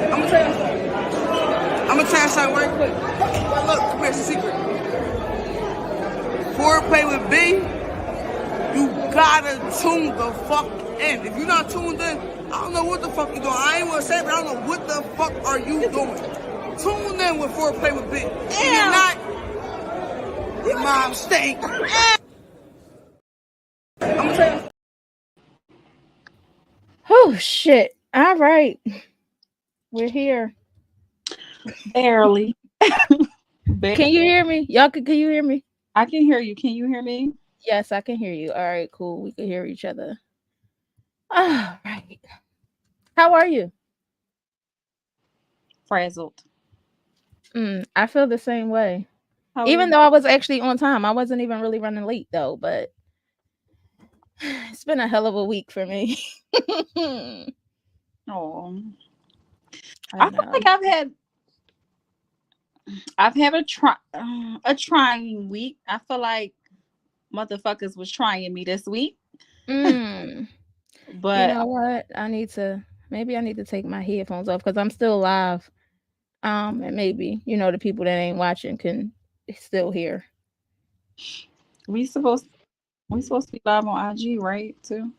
I'm gonna tell you something. I'm gonna tell you something right quick. Well, look, come here, it's a secret. Foreplay with B, you gotta tune the fuck in. If you're not tuned in, I don't know what the fuck you doing. I ain't wanna say it, but I don't know what the fuck are you doing. Tune in with Foreplay with B. If you're not, your mom stink. I'm gonna tell you. Oh shit. All right. We're here. Barely. Can you hear me? Y'all can you hear me? I can hear you. Can you hear me? Yes, I can hear you. All right, cool. We can hear each other. All right. How are you? Frazzled. I feel the same way. Even though I was actually on time. I wasn't even really running late though, but it's been a hell of a week for me. Oh. I feel like I've had a trying week. I feel like motherfuckers was trying me this week. But you know what? Maybe I need to take my headphones off because I'm still live. And maybe, the people that ain't watching can still hear. we supposed to be live on IG, right? Too.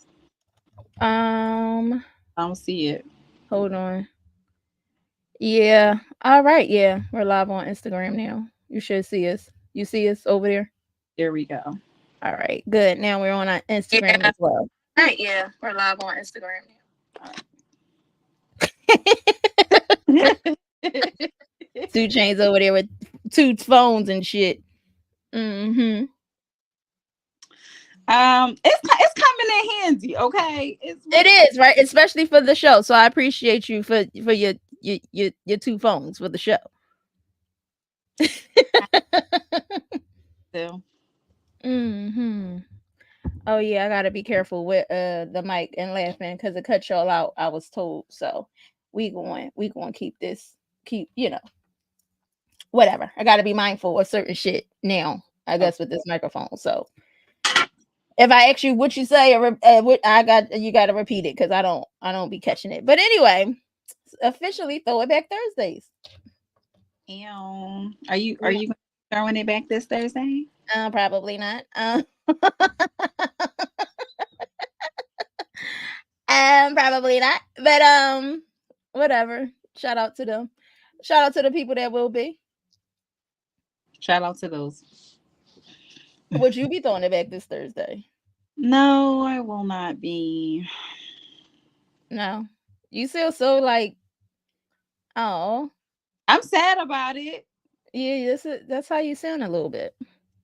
I don't see it. Hold on. Yeah. All right. Yeah. We're live on Instagram now. You should see us. You see us over there? There we go. All right. Good. Now we're on our Instagram as well. All right. Yeah. We're live on Instagram now. 2 Chainz over there with 2 phones and shit. It's coming in handy, okay? It is, right? Especially for the show. So I appreciate you for your 2 phones for the show. So. Oh yeah, I gotta be careful with the mic and laughing because it cut y'all out. I was told. So we going keep whatever. I gotta be mindful of certain shit now. I guess with this microphone. So if I ask you what you say, or you got to repeat it because I don't be catching it. But anyway, officially Throwback Thursdays. Are you throwing it back this Thursday? Probably not. Probably not. But whatever. Shout out to them. Shout out to the people that will be. Shout out to those. Would you be throwing it back this Thursday? No, I will not be. No. You feel so like, oh. I'm sad about it. Yeah, that's how you sound a little bit.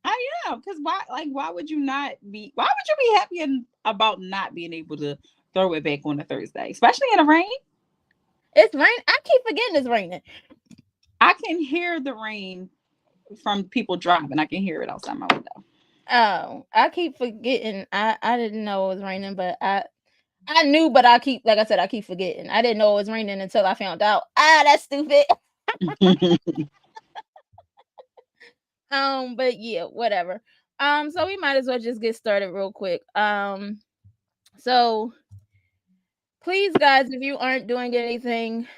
I am, because why would you be happy about not being able to throw it back on a Thursday, especially in the rain? It's rain. I keep forgetting it's raining. I can hear the rain from people driving. I can hear it outside my window. Oh, I keep forgetting. I didn't know it was raining, but I knew, but I keep forgetting. I didn't know it was raining until I found out. That's stupid. But yeah, whatever. So we might as well just get started real quick. So please, guys, if you aren't doing anything,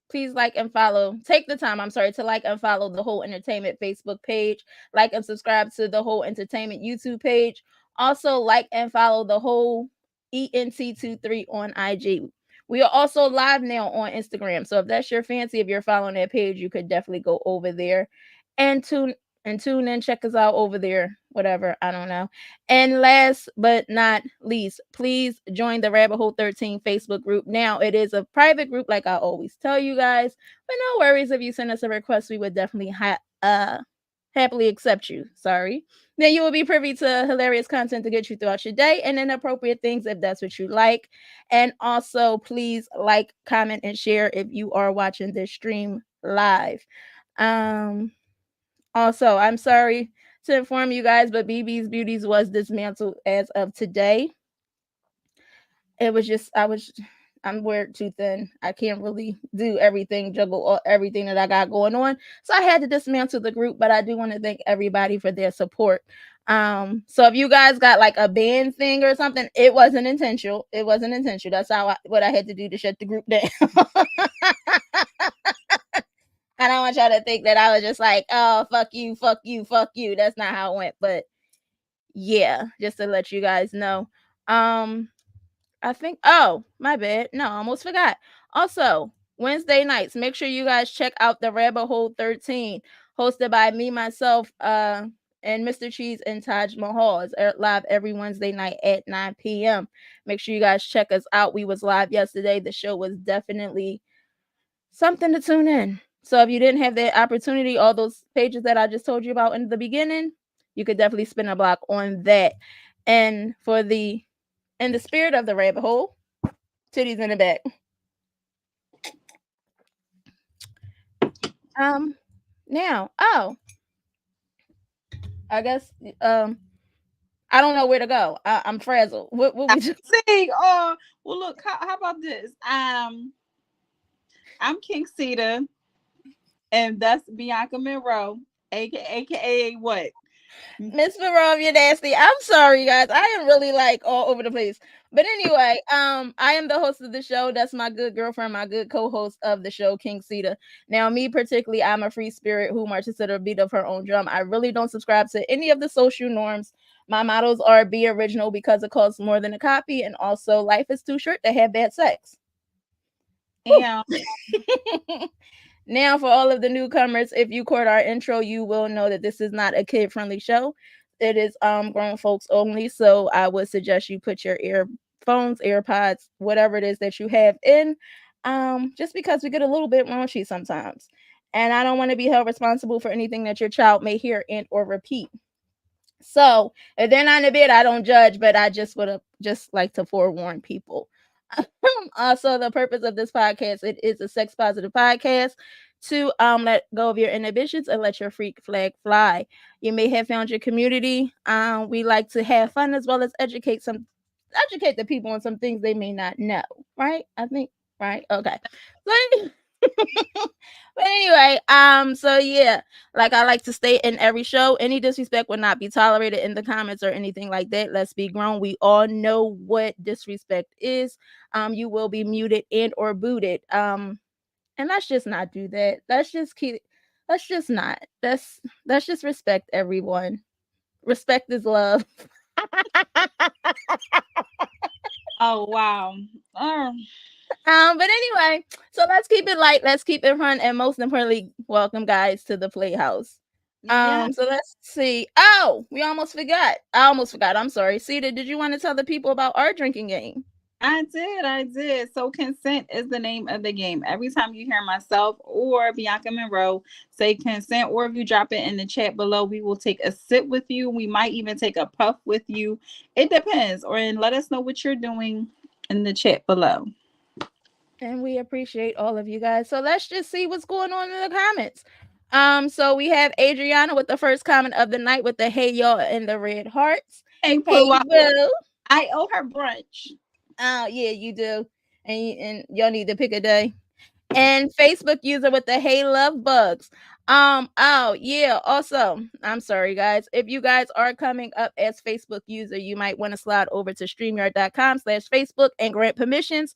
please like and follow. Take the time, to like and follow the Whole Entertainment Facebook page. Like and subscribe to the Whole Entertainment YouTube page. Also, like and follow the Whole ENT23 on IG. We are also live now on Instagram. So if that's your fancy, if you're following that page, you could definitely go over there and tune in, check us out over there, whatever, I don't know. And last but not least, please join the Rabbit Hole 13 Facebook group. Now, it is a private group, like I always tell you guys, but no worries. If you send us a request, we would definitely happily accept you. Sorry. Then you will be privy to hilarious content to get you throughout your day, and inappropriate things if that's what you like. And also, please like, comment, and share if you are watching this stream live. Also, I'm sorry to inform you guys, but BB's Beauties was dismantled as of today. It was just, I'm weird too thin. I can't really do everything, juggle everything that I got going on. So I had to dismantle the group, but I do want to thank everybody for their support. So if you guys got like a band thing or something, it wasn't intentional. That's what I had to do to shut the group down. I don't want y'all to think that I was just like, oh, fuck you, fuck you, fuck you. That's not how it went. But yeah, just to let you guys know. I think, oh, my bad. No, I almost forgot. Also, Wednesday nights, make sure you guys check out the Rabbit Hole 13, hosted by me, myself, and Mr. Cheese and Taj Mahal. It's live every Wednesday night at 9 p.m. Make sure you guys check us out. We was live yesterday. The show was definitely something to tune in. So if you didn't have that opportunity, all those pages that I just told you about in the beginning, you could definitely spin a block on that. And in the spirit of the rabbit hole, titties in the back. Now, I guess I don't know where to go. I'm frazzled. What we just saying? Well, look. How about this? I'm King Cedar, and that's Bianca Monroe, aka what? Miss Monroe, nasty. I'm sorry, guys. I am really like all over the place. But anyway, I am the host of the show. That's my good girlfriend, my good co-host of the show, King Cedar. Now, me particularly, I'm a free spirit who marches to the beat of her own drum. I really don't subscribe to any of the social norms. My mottos are be original because it costs more than a copy, and also life is too short to have bad sex. Yeah. Now, for all of the newcomers, if you caught our intro, you will know that this is not a kid-friendly show. It is grown folks only. So I would suggest you put your earphones, AirPods, whatever it is that you have in, just because we get a little bit raunchy sometimes. And I don't want to be held responsible for anything that your child may hear and or repeat. So if they're not in the bed, I don't judge, but I just would have just like to forewarn people. Also, the purpose of this podcast, it is a sex positive podcast to let go of your inhibitions and let your freak flag fly. You may have found your community. We like to have fun as well as educate the people on some things they may not know. Right? I think right. Okay. But anyway, so yeah, like I like to state in every show, any disrespect will not be tolerated in the comments or anything like that. Let's be grown. We all know what disrespect is. You will be muted and or booted. And let's just not do that. Let's just not. Let's just respect everyone. Respect is love. Oh wow. But anyway, so let's keep it light, let's keep it fun, and most importantly, welcome guys to the Playhouse. Yeah. So let's see. Oh, we almost forgot. I almost forgot. I'm sorry. Cedar, did you want to tell the people about our drinking game? I did. So consent is the name of the game. Every time you hear myself or Bianca Monroe say consent, or if you drop it in the chat below, we will take a sip with you. We might even take a puff with you. It depends. And let us know what you're doing in the chat below. And we appreciate all of you guys. So let's just see what's going on in the comments. So we have Adriana with the first comment of the night with the hey y'all and the red hearts. Hey, Boo. I owe her brunch. Oh yeah, you do. And y'all need to pick a day. And Facebook user with the hey love bugs. Oh yeah. Also, I'm sorry guys. If you guys are coming up as Facebook user, you might want to slide over to StreamYard.com/Facebook and grant permissions,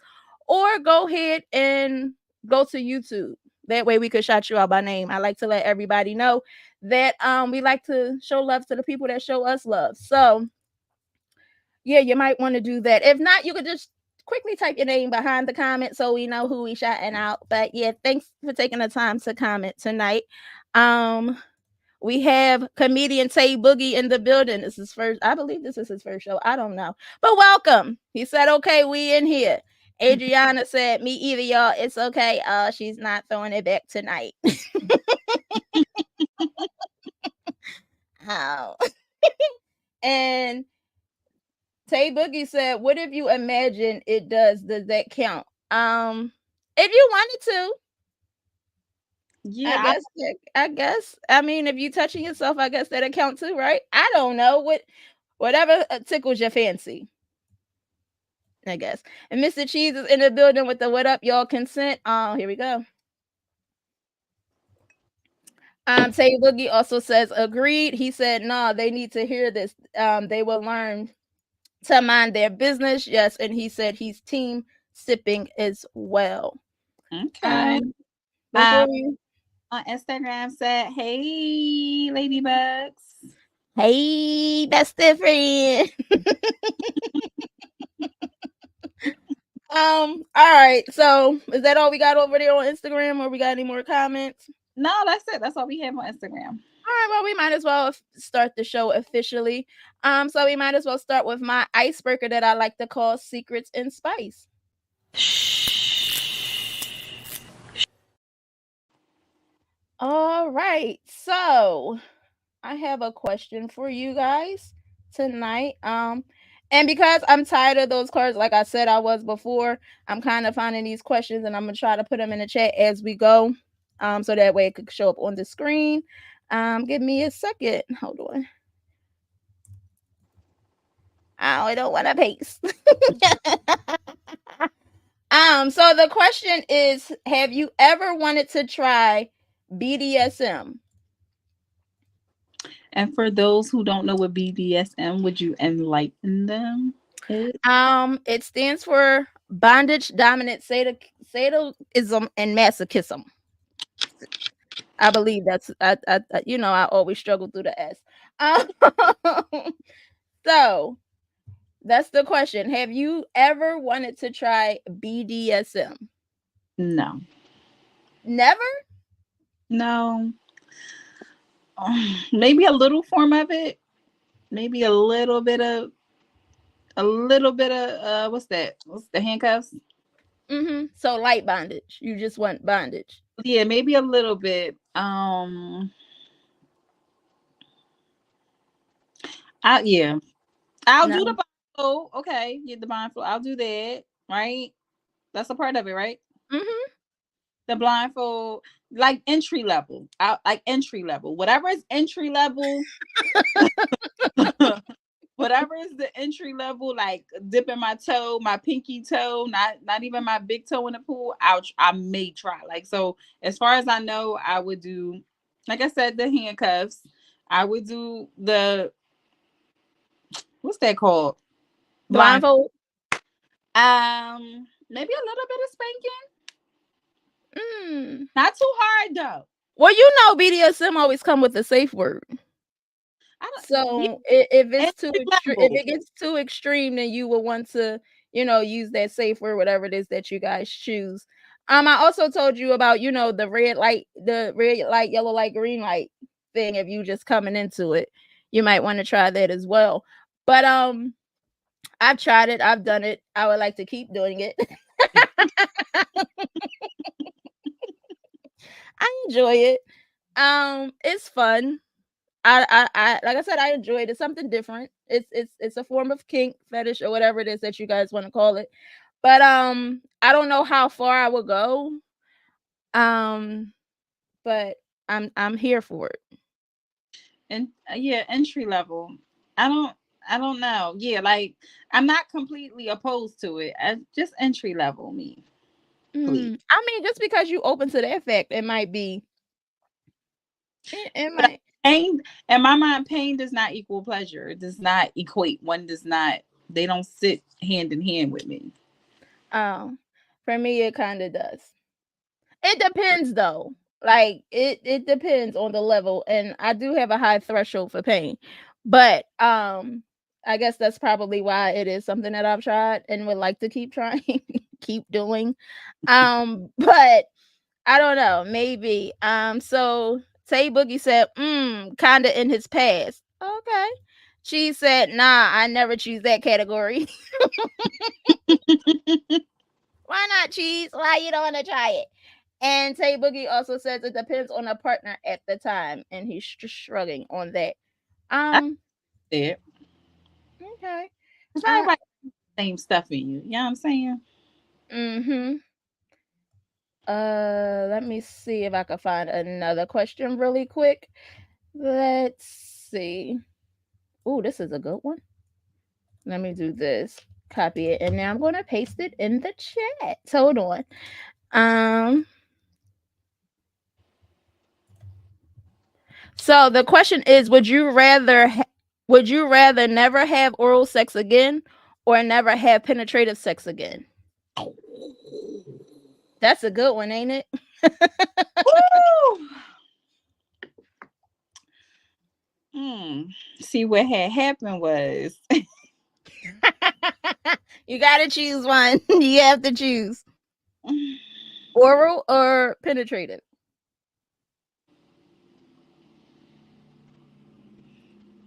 or go ahead and go to YouTube. That way we could shout you out by name. I like to let everybody know that we like to show love to the people that show us love. So yeah, you might want to do that. If not, you could just quickly type your name behind the comment so we know who we shouting out. But yeah, thanks for taking the time to comment tonight. We have comedian Tay Boogie in the building. This is first, I believe this is his first show. I don't know. But welcome. He said, okay, we in here. Adriana said, me either, y'all. It's okay. She's not throwing it back tonight. Oh. And Tay Boogie said, what if you imagine it does that count? If you wanted to. Yeah. I guess. I mean, if you touching yourself, I guess that'll count too, right? I don't know. Whatever tickles your fancy, I guess. And Mr. Cheese is in the building with the what up, y'all consent. Here we go. Tay Boogie also says agreed. He said, no, they need to hear this. They will learn to mind their business. Yes, and he said he's team sipping as well. Okay. Before we on Instagram said, "Hey, ladybugs." Hey, bestie friend. All right. So is that all we got over there on Instagram, or we got any more comments? No, that's it. That's all we have on Instagram. All right, well, we might as well start the show officially. So we might as well start with my icebreaker that I like to call Secrets and Spice. All right, so I have a question for you guys tonight. And because I'm tired of those cards, like I said I was before, I'm kind of finding these questions and I'm gonna try to put them in the chat as we go. So that way it could show up on the screen. Give me a second. Hold on. Oh, I don't want to paste. So the question is, have you ever wanted to try BDSM? And for those who don't know what BDSM, would you enlighten them? It stands for bondage, dominant, sadism, and masochism. I believe that's I always struggle through the S. So that's the question. Have you ever wanted to try BDSM? No. Never? No. Maybe a little form of it. Maybe a little bit of what's that? What's the handcuffs? So light bondage. You just want bondage. Yeah, maybe a little bit. I'll do the blindfold. Okay, get the blindfold. I'll do that. Right, that's a part of it, right? The blindfold, like entry level. Whatever is entry level. Whatever is the entry level, like dipping my toe, my pinky toe, not even my big toe in the pool. I may try. Like, so as far as I know, I would do, like I said, the handcuffs. I would do the, what's that called? Blindfold. Maybe a little bit of spanking. Not too hard though. Well, BDSM always come with a safe word. So if it's too if it gets too extreme, then you will want to, use that safe word, whatever it is that you guys choose. I also told you about, the red light, yellow light, green light thing. If you just coming into it, you might want to try that as well. But I've tried it, I've done it. I would like to keep doing it. I enjoy it. It's fun. I like I said, I enjoy it. It's something different. It's a form of kink, fetish, or whatever it is that you guys want to call it. But I don't know how far I will go. But I'm here for it. And entry level. I don't know. Yeah, like I'm not completely opposed to it. Just entry level me. Please. I mean, just because you open to that fact, it might be. It might. Pain, in my mind, pain does not equal pleasure. It does not equate. One does not. They don't sit hand in hand with me. For me, it kind of does. It depends, though. Like it depends on the level, and I do have a high threshold for pain, but I guess that's probably why it is something that I've tried and would like to keep trying, keep doing. But I don't know, maybe. So Tay Boogie said, kinda in his past. Okay. She said, nah, I never choose that category. Why not, Cheese? Why you don't want to try it? And Tay Boogie also says it depends on the partner at the time, and he's just shrugging on that. Okay. It's not everybody same stuff in you. You know what I'm saying? Let me see if I can find another question really quick. Let's see. Oh, this is a good one. Let me do this. Copy it, and now I'm going to paste it in the chat. Hold on. So the question is, would you rather never have oral sex again or never have penetrative sex again? That's a good one, ain't it? Woo! See, what had happened was You gotta choose one. You have to choose oral or penetrative.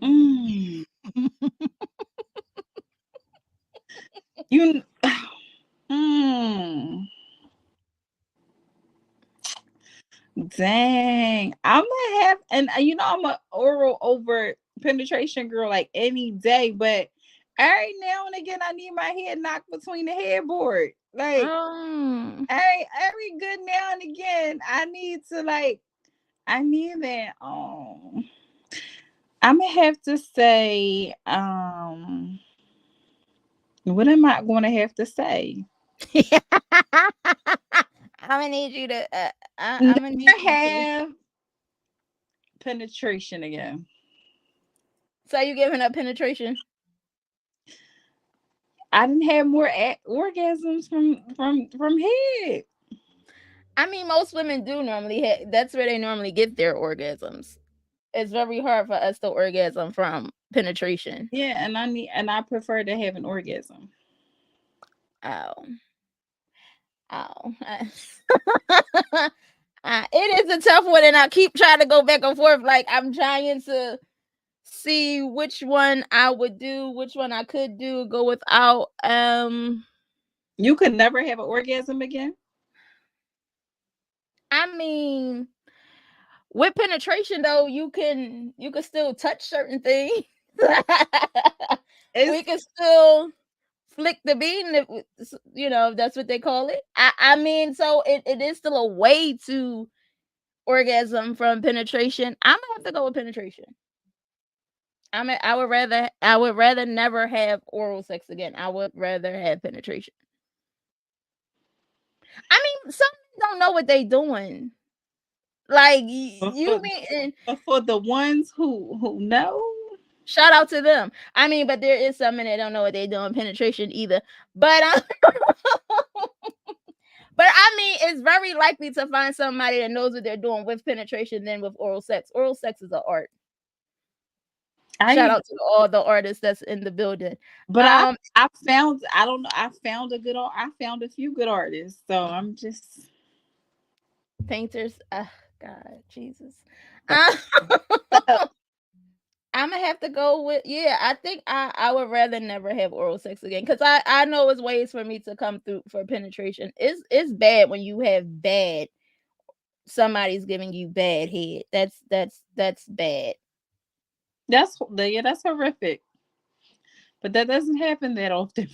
mm, you mm, dang. I'm gonna have, and I'm a oral over penetration girl like any day, but every now and again I need my head knocked between the headboard. Like every good now and again, I need to I need that. I'm gonna have to say, what am I gonna have to say? I'm gonna need you to. I'm gonna need Never you to. have penetration again. So you giving up penetration? I didn't have more orgasms from head. I mean, most women do normally. That's where they normally get their orgasms. It's very hard for us to orgasm from penetration. Yeah, and I prefer to have an orgasm. Oh, oh. It is a tough one, and I keep trying to go back and forth. Like I'm trying to see which one I would do, which one I could do, go without. You could never have an orgasm again. I mean, with penetration though, you can still touch certain things. We can still flick the bean, if that's what they call it. I mean, so it is still a way to orgasm from penetration. I'm gonna have to go with penetration. I would rather never have oral sex again. I would rather have penetration. I mean, some don't know what they doing. Like you mean for the ones who know, shout out to them. I mean, but there is some men that don't know what they doing penetration either. But but I mean, it's very likely to find somebody that knows what they're doing with penetration than with oral sex. Oral sex is an art. Shout out to all the artists that's in the building. But I found I found a few good artists. So I'm just painters. God, Jesus. I'm gonna have to go with I think I would rather never have oral sex again because I know it's ways for me to come through for penetration. It's bad when you have bad somebody's giving you bad head. That's bad. That's horrific. But that doesn't happen that often.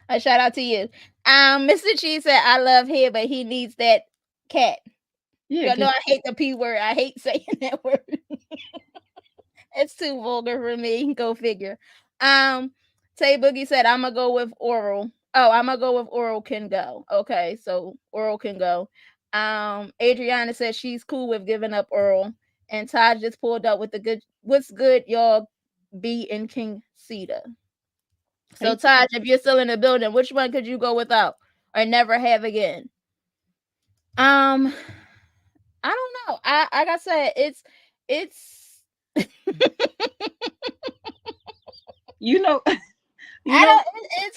A shout out to you. Mr. Cheese said I love head, but he needs that cat. Yeah, no, I hate the P word. I hate saying that word. It's too vulgar for me. Go figure. Tay Boogie said I'm gonna go with oral. Oh, I'm gonna go with oral can go. Okay, so oral can go. Adriana said she's cool with giving up oral. And Taj just pulled up with the good what's good, y'all B and King Cedar. So Taj, if you're still in the building, which one could you go without or never have again? I don't know. I like I said, it's it's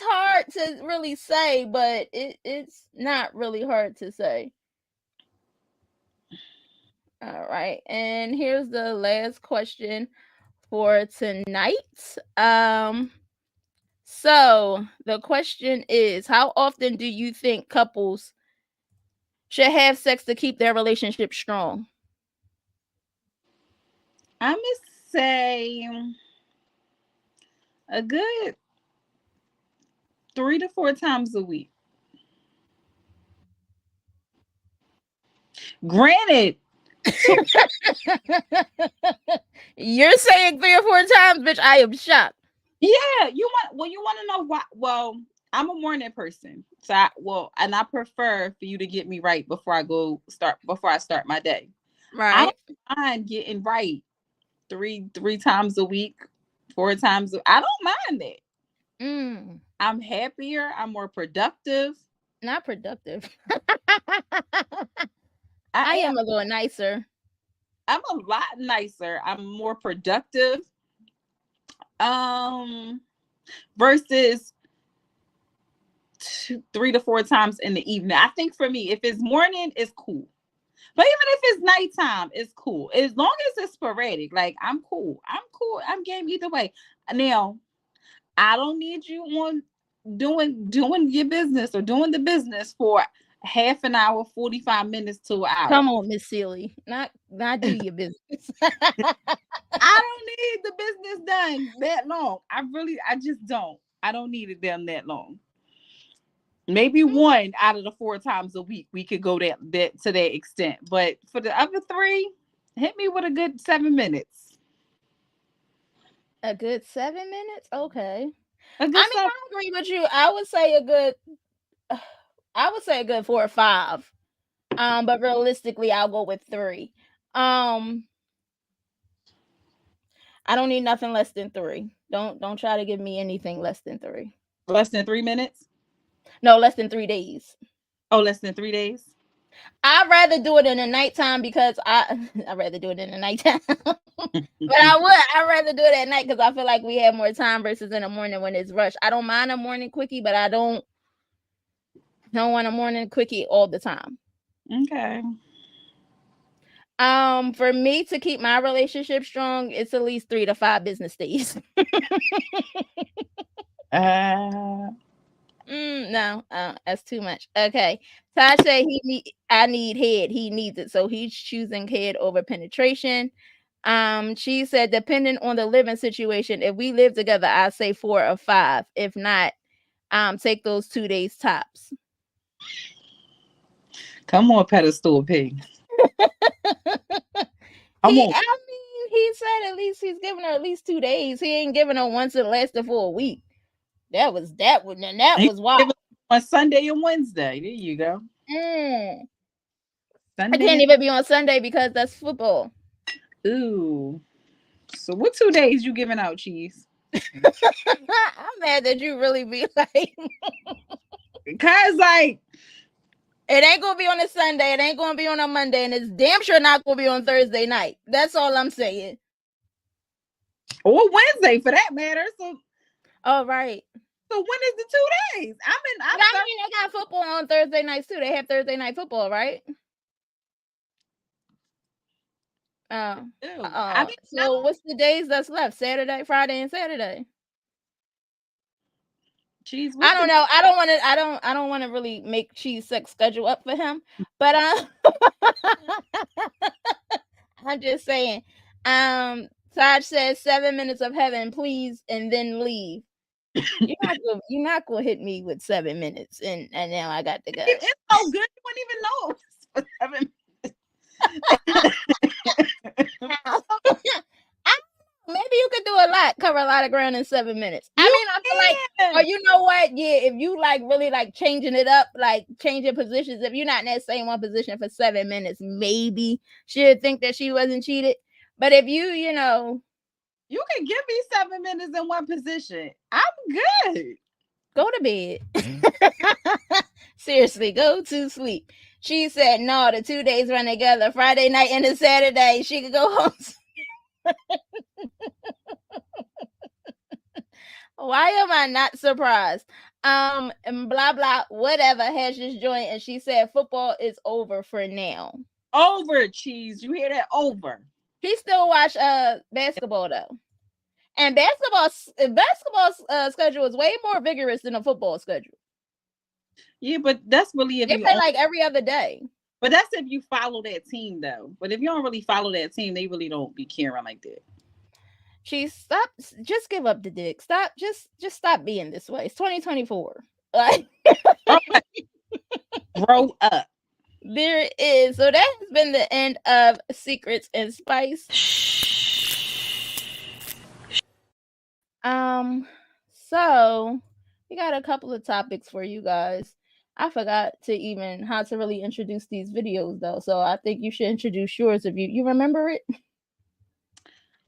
hard to really say, but it's not really hard to say. All right, and here's the last question for tonight. So the question is, how often do you think couples should have sex to keep their relationship strong? I'm gonna say a good 3 to 4 times a week. Granted, you're saying 3 or 4 times, bitch. I am shocked. Yeah, you want to know why? Well, I'm a morning person, so and I prefer for you to get me right before I start my day. Right. I don't mind getting right 3 times a week, 4 times. I don't mind that. I'm happier. I'm more productive. Not productive. I am a little nicer. I'm a lot nicer. I'm more productive. Versus 3 to 4 times in the evening. I think for me, if it's morning, it's cool. But even if it's nighttime, it's cool. As long as it's sporadic, like I'm cool. I'm game either way. Now, I don't need you on doing your business or doing the business for half an hour, 45 minutes to an hour. Come on, Miss Sealy. Not do your business. I don't need the business done that long. I just don't. I don't need it done that long. Maybe one out of the 4 times a week we could go that to that extent. But for the other 3, hit me with a good 7 minutes. A good 7 minutes? Okay. I agree with you. I would say a good 4 or 5. But realistically, I'll go with 3. I don't need nothing less than 3. Don't try to give me anything less than 3. Less than 3 minutes? No, less than 3 days. Oh, less than 3 days? I'd rather do it in the nighttime because I'd rather do it in the nighttime. But I'd rather do it at night because I feel like we have more time versus in the morning when it's rushed. I don't mind a morning quickie, but I don't want a morning quickie all the time. Okay. For me to keep my relationship strong, it's at least 3 to 5 business days. No, that's too much. Okay. Todd said I need head. He needs it. So he's choosing head over penetration. She said, depending on the living situation, if we live together, I say 4 or 5. If not, take those 2 days tops. Come on, pedestal pig. He said at least he's giving her at least 2 days. He ain't giving her once it lasted for a week. That was wild. On Sunday and Wednesday. There you go. I can't even be on Sunday because that's football. Ooh. So what 2 days you giving out, Cheese? I'm mad that you really be like because like it ain't gonna be on a Sunday, it ain't gonna be on a Monday, and it's damn sure not gonna be on Thursday night. That's all I'm saying. Or Wednesday for that matter. So all right. So when is the 2 days? I mean, they got football on Thursday nights too. They have Thursday night football, right? So what's the days that's left? Saturday, Friday, and Saturday. Jeez, I don't know. I don't want to really make Cheese sex schedule up for him, but I'm just saying. Todd says 7 minutes of heaven, please, and then leave. You're not gonna hit me with 7 minutes, and now I got to go. It's so good, you wouldn't even know. 7 Maybe you could do a lot, cover a lot of ground in 7 minutes. I feel like, or you know what? Yeah, if you like really like changing it up, like changing positions, if you're not in that same one position for 7 minutes, maybe she'd think that she wasn't cheated. But if you know. You can give me 7 minutes in one position. I'm good. Go to bed. Seriously, go to sleep. She said, no, the 2 days run together. Friday night and a Saturday. She could go home. Why am I not surprised? And blah, blah, whatever has just joined. And she said, football is over for now. Over, Cheese. You hear that? Over. He still watch basketball though, and basketball schedule is way more vigorous than a football schedule. Yeah, but that's really if they play like every other day. But that's if you follow that team though. But if you don't really follow that team, they really don't be caring like that. Just give up the dick. Stop, just stop being this way. It's 2024. Like, grow up. There is. So that has been the end of Secrets and Spice. So we got a couple of topics for you guys. I forgot to even how to really introduce these videos though. So I think you should introduce yours if you remember it.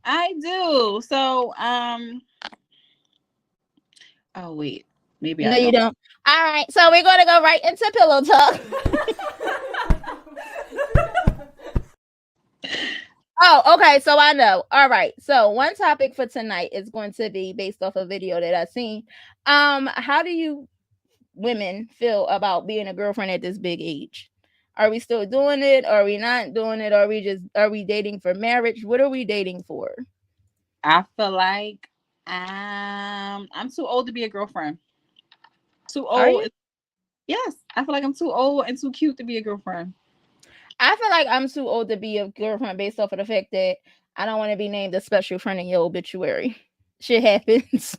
I do. So oh wait. Maybe no, you don't. All right. So we're gonna go right into pillow talk. Oh, okay. So I know. All right. So one topic for tonight is going to be based off a video that I seen. How do you women feel about being a girlfriend at this big age? Are we still doing it? Are we not doing it? Are we dating for marriage? What are we dating for? I feel like I'm too old to be a girlfriend. Too Are you? old. Yes, I feel like I'm too old and too cute to be a girlfriend. I feel like I'm too old to be a girlfriend based off of the fact that I don't want to be named a special friend in your obituary. Shit happens.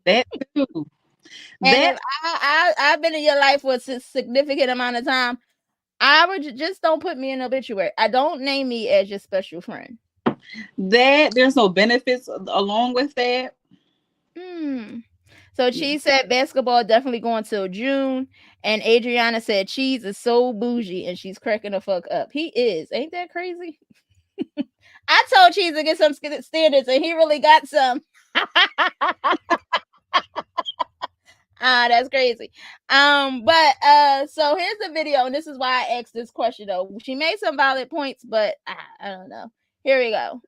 That too. And if That I've been in your life for a significant amount of time, I would just don't put me in obituary. I don't name me as your special friend. there's no benefits along with that. So she said basketball definitely going till June, and Adriana said cheese is so bougie, and she's cracking the fuck up. He is, ain't that crazy? I told Cheese to get some standards, and he really got some. That's crazy. So here's the video, and this is why I asked this question though. She made some valid points, but I don't know. Here we go.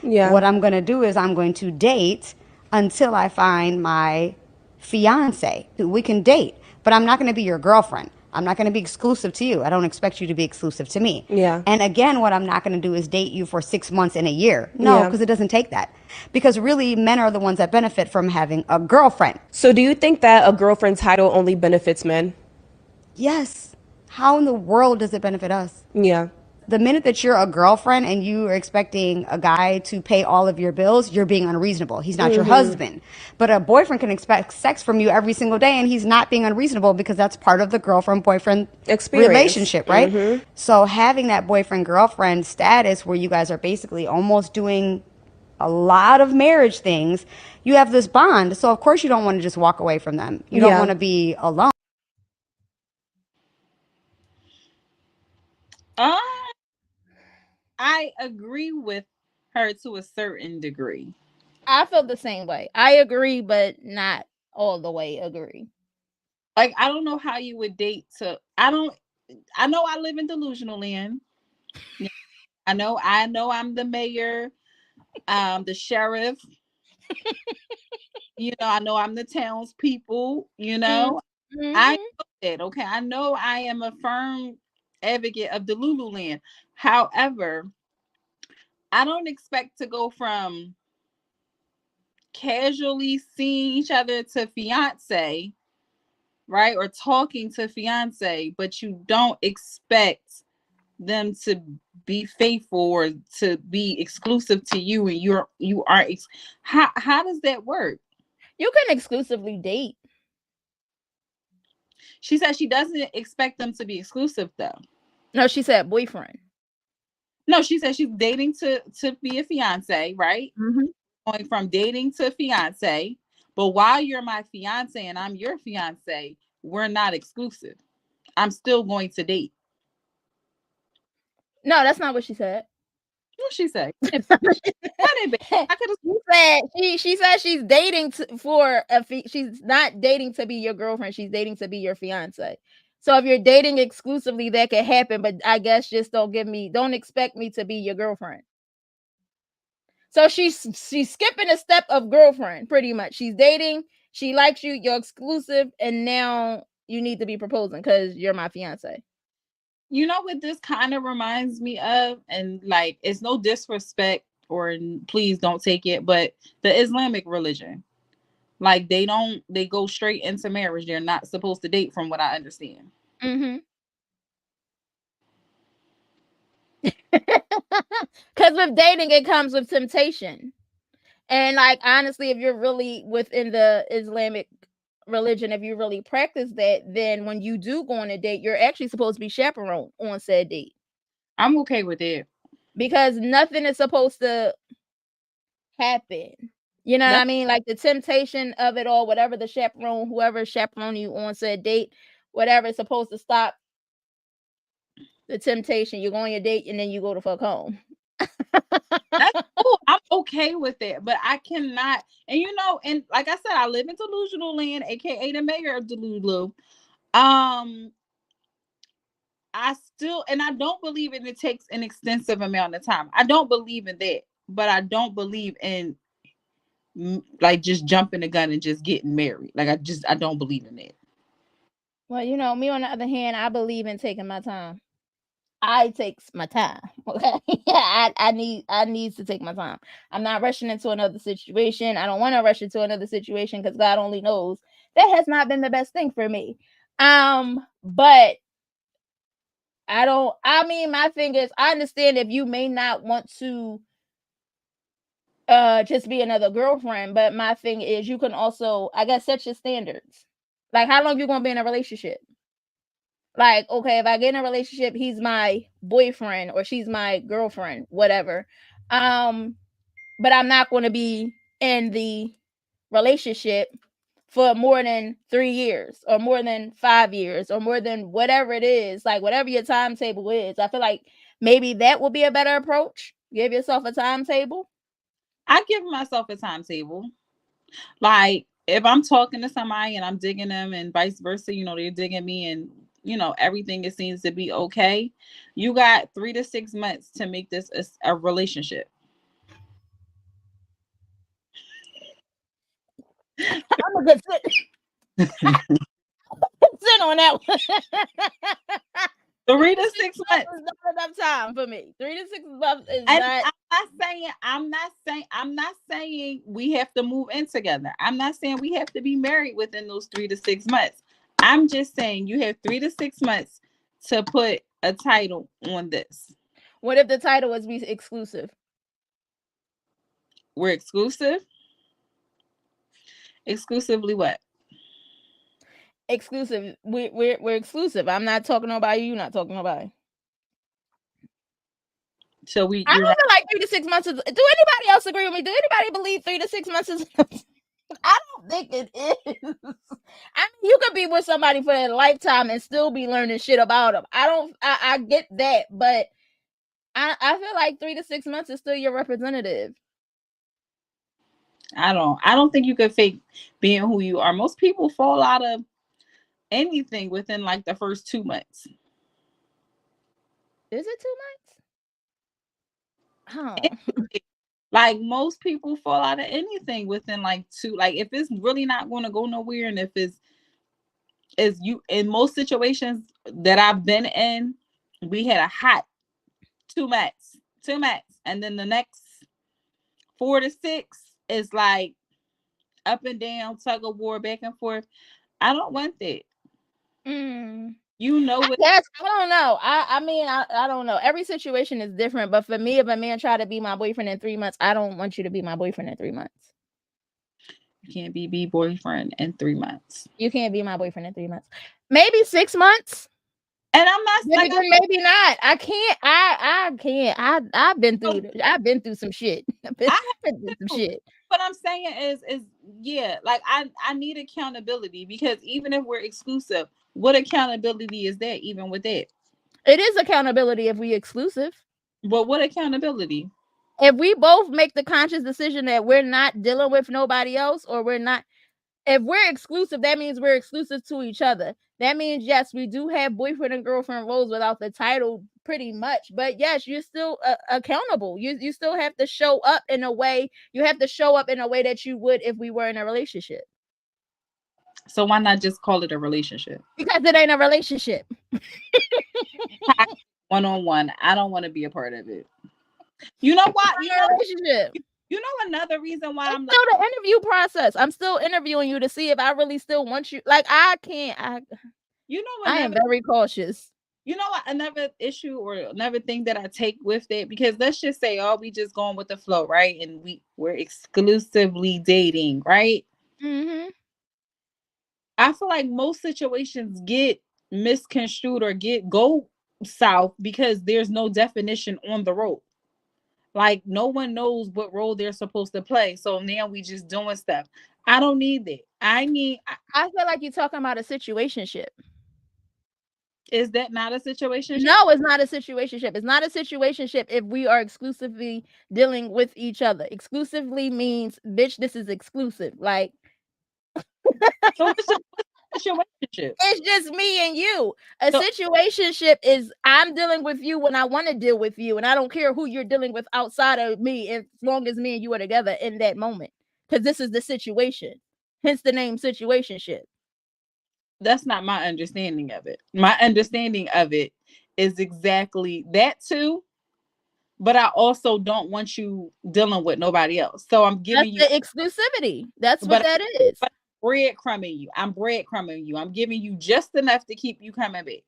Yeah. What I'm going to do is I'm going to date until I find my fiance. We can date, but I'm not going to be your girlfriend. I'm not going to be exclusive to you. I don't expect you to be exclusive to me. Yeah. And again, what I'm not going to do is date you for 6 months and a year. No, because it doesn't take that. Because really, men are the ones that benefit from having a girlfriend. So do you think that a girlfriend title only benefits men? Yes. How in the world does it benefit us? Yeah. The minute that you're a girlfriend and you are expecting a guy to pay all of your bills, you're being unreasonable. He's not your husband. But a boyfriend can expect sex from you every single day, and he's not being unreasonable because that's part of the girlfriend-boyfriend relationship, right? So having that boyfriend-girlfriend status where you guys are basically almost doing a lot of marriage things, you have this bond. So of course you don't want to just walk away from them. You don't want to be alone. I agree with her to a certain degree. I feel the same way. I agree, but not all the way agree. Like, I don't know how you would date I know I live in delusional land. I know I'm the mayor, the sheriff. I know I'm the townspeople, I know that, okay? I know I am a firm advocate of the Lululand. However, I don't expect to go from casually seeing each other to fiance, right? Or talking to fiance, but you don't expect them to be faithful or to be exclusive to you, and you are how does that work? You can exclusively date. She said she doesn't expect them to be exclusive though. No, she said boyfriend. No, she said she's dating to be a fiance, right? Going from dating to fiance, but while you're my fiance and I'm your fiance, we're not exclusive. I'm still going to date. No, that's not what she said. What she say? She said she's dating she's not dating to be your girlfriend. She's dating to be your fiance. So if you're dating exclusively, that could happen. But I guess just don't expect me to be your girlfriend. So she's skipping a step of girlfriend, pretty much. She's dating. She likes you. You're exclusive, and now you need to be proposing because you're my fiance. You know what this kind of reminds me of? And like, it's no disrespect or please don't take it, but the Islamic religion. Like, they go straight into marriage. They're not supposed to date, from what I understand. Because with dating, it comes with temptation. And like, honestly, if you're really within the Islamic religion, if you really practice that, then when you do go on a date, you're actually supposed to be chaperoned on said date. I'm okay with it. Because nothing is supposed to happen. You know what I mean? Like the temptation of it all, whatever the chaperone, whoever chaperoning you on said date, whatever is supposed to stop the temptation. You go on your date and then you go to fuck home. That's cool. I'm okay with it, but I cannot. And and like I said, I live in delusional land, aka the mayor of Delulu. I don't believe it takes an extensive amount of time. I don't believe in that, but I don't believe in like just jumping the gun and just getting married. Like I don't believe in that. Well, you know, me on the other hand, I believe in taking my time. I takes my time. Okay. I need to take my time. I'm not rushing into another situation. I don't want to rush into another situation because God only knows that has not been the best thing for me. But my thing is, I understand if you may not want to just be another girlfriend, but my thing is you can also, I guess, set your standards. Like, how long you gonna be in a relationship? Like, okay, if I get in a relationship, he's my boyfriend or she's my girlfriend, whatever. But I'm not going to be in the relationship for more than 3 years or more than 5 years or more than whatever it is, like whatever your timetable is. I feel like maybe that would be a better approach. Give yourself a timetable. I give myself a timetable. Like, if I'm talking to somebody and I'm digging them and vice versa, you know, they're digging me and, you know, everything, it seems to be okay. You got 3 to 6 months to make this a relationship. I'm a good sit on that one. 3 to 6 months is not enough time for me. 3 to 6 months is and not. I'm not saying we have to move in together. I'm not saying we have to be married within those 3 to 6 months. I'm just saying you have 3 to 6 months to put a title on this. What if the title was be exclusive? We're exclusive? Exclusively what? Exclusive. We're exclusive. I'm not talking about you. You're not talking about. So I don't feel like 3 to 6 months is. Do anybody else agree with me? Do anybody believe 3 to 6 months is? I don't think it is. I mean, you could be with somebody for a lifetime and still be learning shit about them. I get that, but I feel like 3 to 6 months is still your representative. I don't think you could fake being who you are. Most people fall out of anything within like the first 2 months. Is it 2 months? Oh. Like, most people fall out of anything within like 2. Like, if it's really not going to go nowhere, and if it's you, in most situations that I've been in, we had a hot 2 months, and then the next 4 to 6 is like up and down, tug of war, back and forth. I don't want that. You know what? Yes, I don't know. I mean, I don't know. Every situation is different, but for me, if a man try to be my boyfriend in 3 months, I don't want you to be my boyfriend in 3 months. You can't be boyfriend in 3 months. You can't be my boyfriend in 3 months. Maybe 6 months. And I'm not like, maybe not. I can't. I can't. I've been through some shit. I've been through some shit. What I'm saying is yeah, like I need accountability, because even if we're exclusive, what accountability is that even with that? It is accountability if we exclusive. But what accountability? If we both make the conscious decision that we're not dealing with nobody else, or we're not, if we're exclusive, that means we're exclusive to each other. That means, yes, we do have boyfriend and girlfriend roles without the title pretty much. But yes, you're still accountable. You still have to show up in a way. You have to show up in a way that you would if we were in a relationship. So why not just call it a relationship? Because it ain't a relationship. One-on-one. I don't want to be a part of it. You know what? Relationship. You know another reason why I'm still the interview process. I'm still interviewing you to see if I really still want you. Like, I can't. I am very cautious. You know what? Another issue or another thing that I take with it, because let's just say, oh, we just going with the flow, right? And we're exclusively dating, right? Mm-hmm. I feel like most situations get misconstrued or go south because there's no definition on the role. Like, no one knows what role they're supposed to play. So now we just doing stuff. I don't need that. I feel like you're talking about a situationship. Is that not a situationship? No, it's not a situationship. It's not a situationship if we are exclusively dealing with each other. Exclusively means, bitch, this is exclusive. Like, so what's a situationship? It's just me and you. A So- situationship is I'm dealing with you when I want to deal with you, and I don't care who you're dealing with outside of me, as long as me and you are together in that moment. Because this is the situation. Hence the name situationship. That's not my understanding of it. My understanding of it is exactly that too. But I also don't want you dealing with nobody else. So I'm That's giving you, the exclusivity. That's what but that is. but breadcrumbing you. I'm breadcrumbing you. I'm giving you just enough to keep you coming back.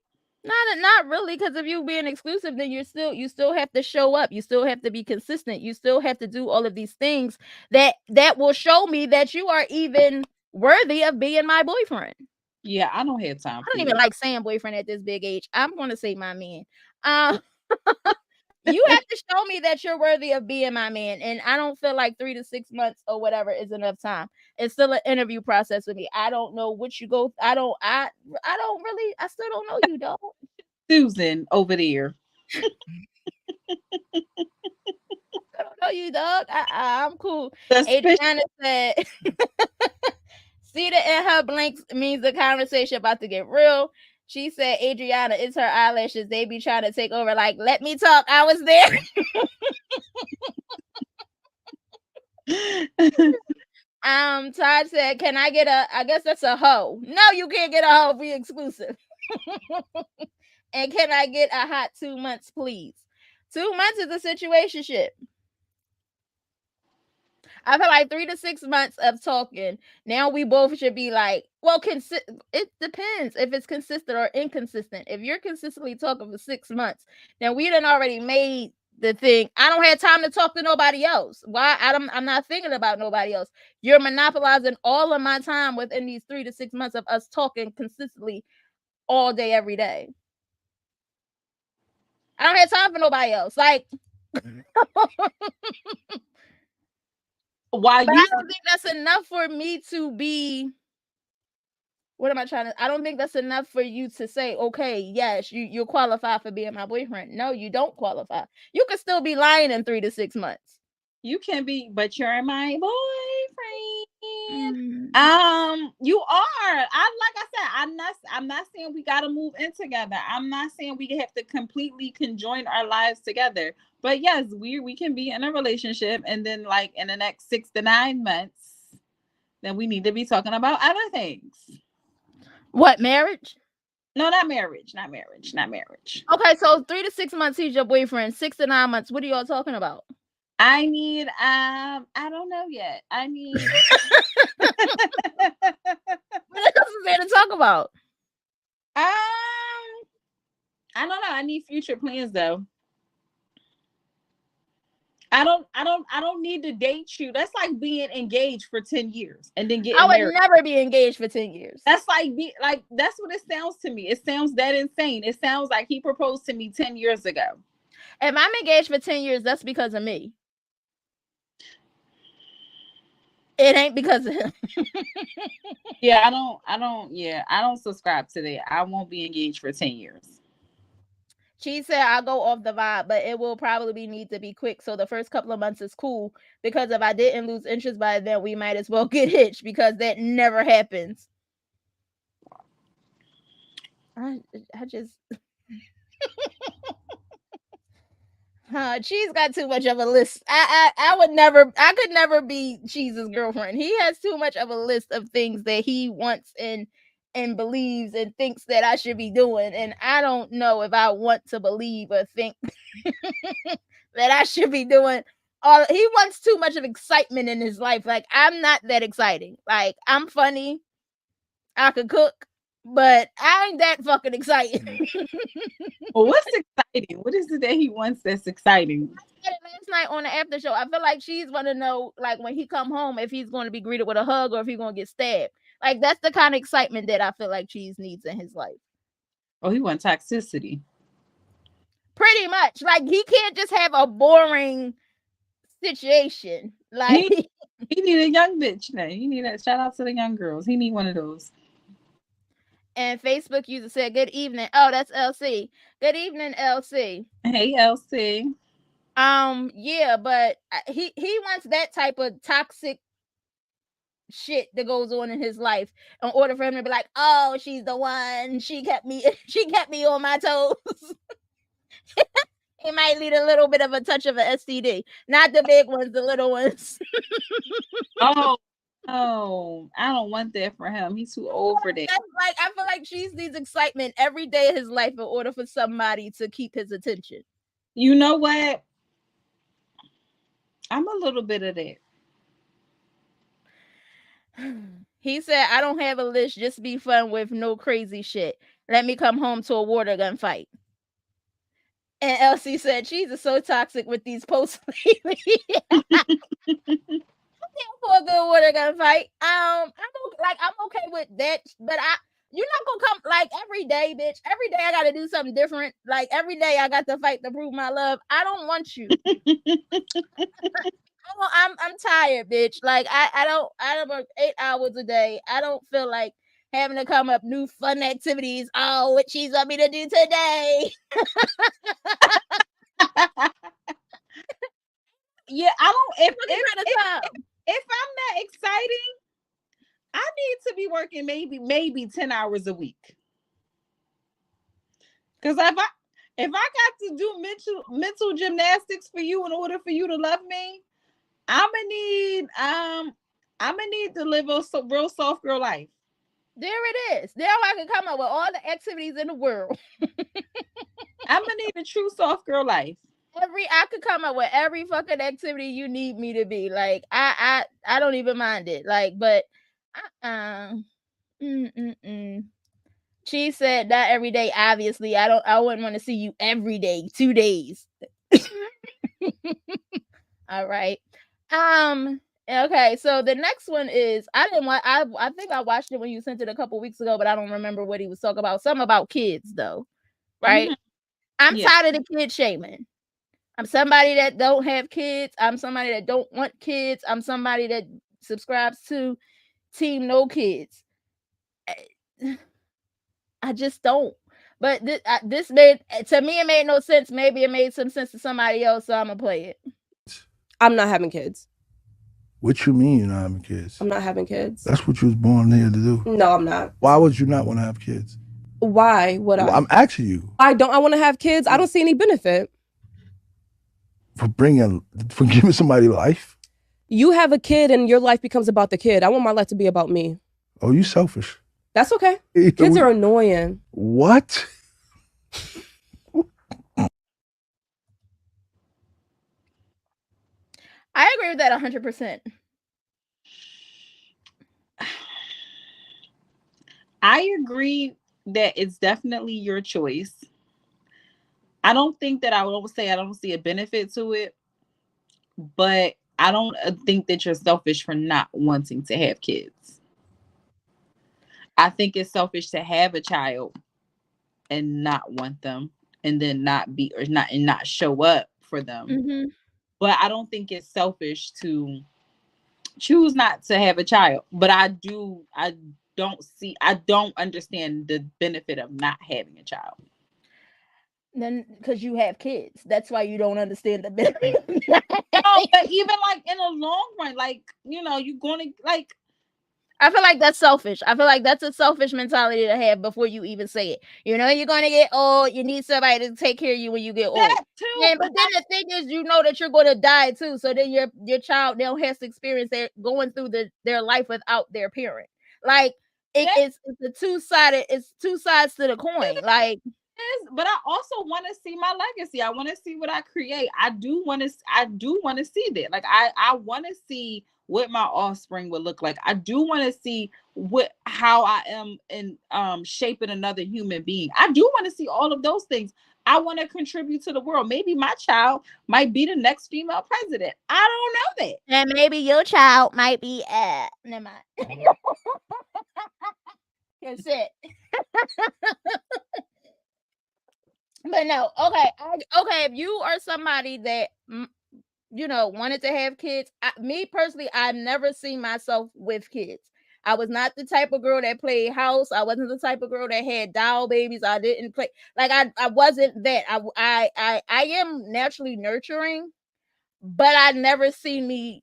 Not really, because if you being exclusive, then you still have to show up. You still have to be consistent. You still have to do all of these things that will show me that you are even worthy of being my boyfriend. Yeah, I don't have time I for don't you. even like saying boyfriend at this big age. I'm going to say my man. You have to show me that you're worthy of being my man, and I don't feel like 3 to 6 months or whatever is enough time. It's still an interview process with me. I don't know what you go. I don't really. I still don't know you, dog. Susan over there. I don't know you, dog. I'm cool. Suspicious. Adriana said, Cedar in her blinks means the conversation about to get real. She said, Adriana, it's her eyelashes. They be trying to take over. Like, let me talk. I was there. Todd said, can I get I guess that's a hoe. No, you can't get a hoe. Be exclusive. And can I get a hot 2 months, please? 2 months is a situationship. I feel like 3 to 6 months of talking. Now we both should be like, well, it depends if it's consistent or inconsistent. If you're consistently talking for 6 months, then we done already made the thing. I don't have time to talk to nobody else. Why? I'm not thinking about nobody else. You're monopolizing all of my time within these 3 to 6 months of us talking consistently all day, every day. I don't have time for nobody else. Like, Why but you? I don't think that's enough for me to be. What am I trying to? I don't think that's enough for you to say, okay, yes, you qualify for being my boyfriend. No, you don't qualify. You could still be lying in 3 to 6 months. You can be, but you're my boyfriend. Mm. You are. Like I said, I'm not saying we gotta move in together. I'm not saying we have to completely conjoin our lives together. But yes, we can be in a relationship, and then like in the next 6 to 9 months, then we need to be talking about other things. What, marriage? No, not marriage, not marriage, not marriage. Okay, so 3 to 6 months he's your boyfriend. 6 to 9 months. What are y'all talking about? I need I don't know yet. I need What else is there to talk about? I don't know. I need future plans though. I don't need to date you. That's like being engaged for 10 years and then I getting would married. never be engaged for 10 years. That's that's what it sounds to me. It sounds that insane. It sounds like he proposed to me 10 years ago. If I'm engaged for 10 years, that's because of me. It ain't because of him. Yeah, I don't subscribe to that. I won't be engaged for 10 years. She said I'll go off the vibe, but it will probably need to be quick. So the first couple of months is cool, because if I didn't lose interest by then, we might as well get hitched, because that never happens. I just Cheese got too much of a list. I could never be Cheese's girlfriend. He has too much of a list of things that he wants and believes and thinks that I should be doing, and I don't know if I want to believe or think that I should be doing all. He wants too much of excitement in his life. Like, I'm not that exciting. Like, I'm funny, I could cook, but I ain't that fucking exciting. Well, what's exciting? What is it that he wants that's exciting? Last night on the after show, I feel like she's want to know, like, when he come home, if he's going to be greeted with a hug or if he's going to get stabbed. Like, that's the kind of excitement that I feel like Cheese needs in his life. Oh, he wants toxicity. Pretty much. Like, he can't just have a boring situation. Like, he need a young bitch now. He need that. Shout out to the young girls. He need one of those. And Facebook user said, good evening. Oh, that's LC. Good evening, LC. Hey, LC. Yeah, but he wants that type of toxic shit that goes on in his life in order for him to be like, oh, she's the one. She kept me on my toes. It might lead a little bit of a touch of an STD. Not the big ones, the little ones. Oh, I don't want that for him. He's too old for that. Like, I feel like Cheese needs excitement every day of his life in order for somebody to keep his attention. You know what? I'm a little bit of that. He said, I don't have a list, just be fun with no crazy shit. Let me come home to a water gun fight. And Elsie said, Cheese is so toxic with these posts lately. For a good water gun fight. I'm okay with that, but you're not gonna come like every day, bitch. Every day I gotta do something different. Like every day I got to fight to prove my love. I don't want you. I'm tired, bitch. Like I don't work 8 hours a day. I don't feel like having to come up new fun activities. Oh, what Cheese want me to do today? Yeah, I don't. If I'm not exciting, I need to be working maybe 10 hours a week. Because if I got to do mental gymnastics for you in order for you to love me, I'm gonna need to live a real soft girl life. There it is. Now I can come up with all the activities in the world. I'm gonna need a true soft girl life. I could come up with every fucking activity you need me to be. Like I don't even mind it. Like, but She said not every day, obviously. I wouldn't want to see you every day, 2 days. All right. Okay, so the next one is I think I watched it when you sent it a couple weeks ago, but I don't remember what he was talking about. Something about kids though. Right? I'm tired of the kid shaming. I'm somebody that don't have kids. I'm somebody that don't want kids. I'm somebody that subscribes to Team No Kids. I just don't. But this made, to me, it made no sense. Maybe it made some sense to somebody else, so I'm gonna play it. I'm not having kids. What you mean you're not having kids? I'm not having kids. That's what you was born here to do. No, I'm not. Why would you not want to have kids? Why would I? I'm asking you. I want to have kids. I don't see any benefit. For giving somebody life? You have a kid and your life becomes about the kid. I want my life to be about me. Oh, you selfish. That's okay. Kids are annoying. What? I agree with that 100%. I agree that it's definitely your choice. I don't think that I would say I don't see a benefit to it, but I don't think that you're selfish for not wanting to have kids. I think it's selfish to have a child and not want them, and then not show up for them. Mm-hmm. But I don't think it's selfish to choose not to have a child. But I don't understand the benefit of not having a child. Then because you have kids, that's why you don't understand the benefit. No, but even like in a long run, like, you know, you're going to like. I feel like that's selfish. I feel like that's a selfish mentality to have before you even say it. You know, you're going to get old. You need somebody to take care of you when you get old. That too, but then the thing is, you know that you're going to die too. So then your child now has to experience going through their life without their parent. Like it's a two-sided. It's two sides to the coin. Like. But I also want to see my legacy. I want to see what I create. I do want to see that. Like I want to see what my offspring would look like. I do want to see how I am in shaping another human being. I do want to see all of those things. I want to contribute to the world. Maybe my child might be the next female president. I don't know that. And maybe your child might be never mind. That's it. But no, okay, if you are somebody that you know wanted to have kids, me personally, I've never seen myself with kids. I was not the type of girl that played house. I wasn't the type of girl that had doll babies. I didn't play like I wasn't that. I am naturally nurturing, but I never see me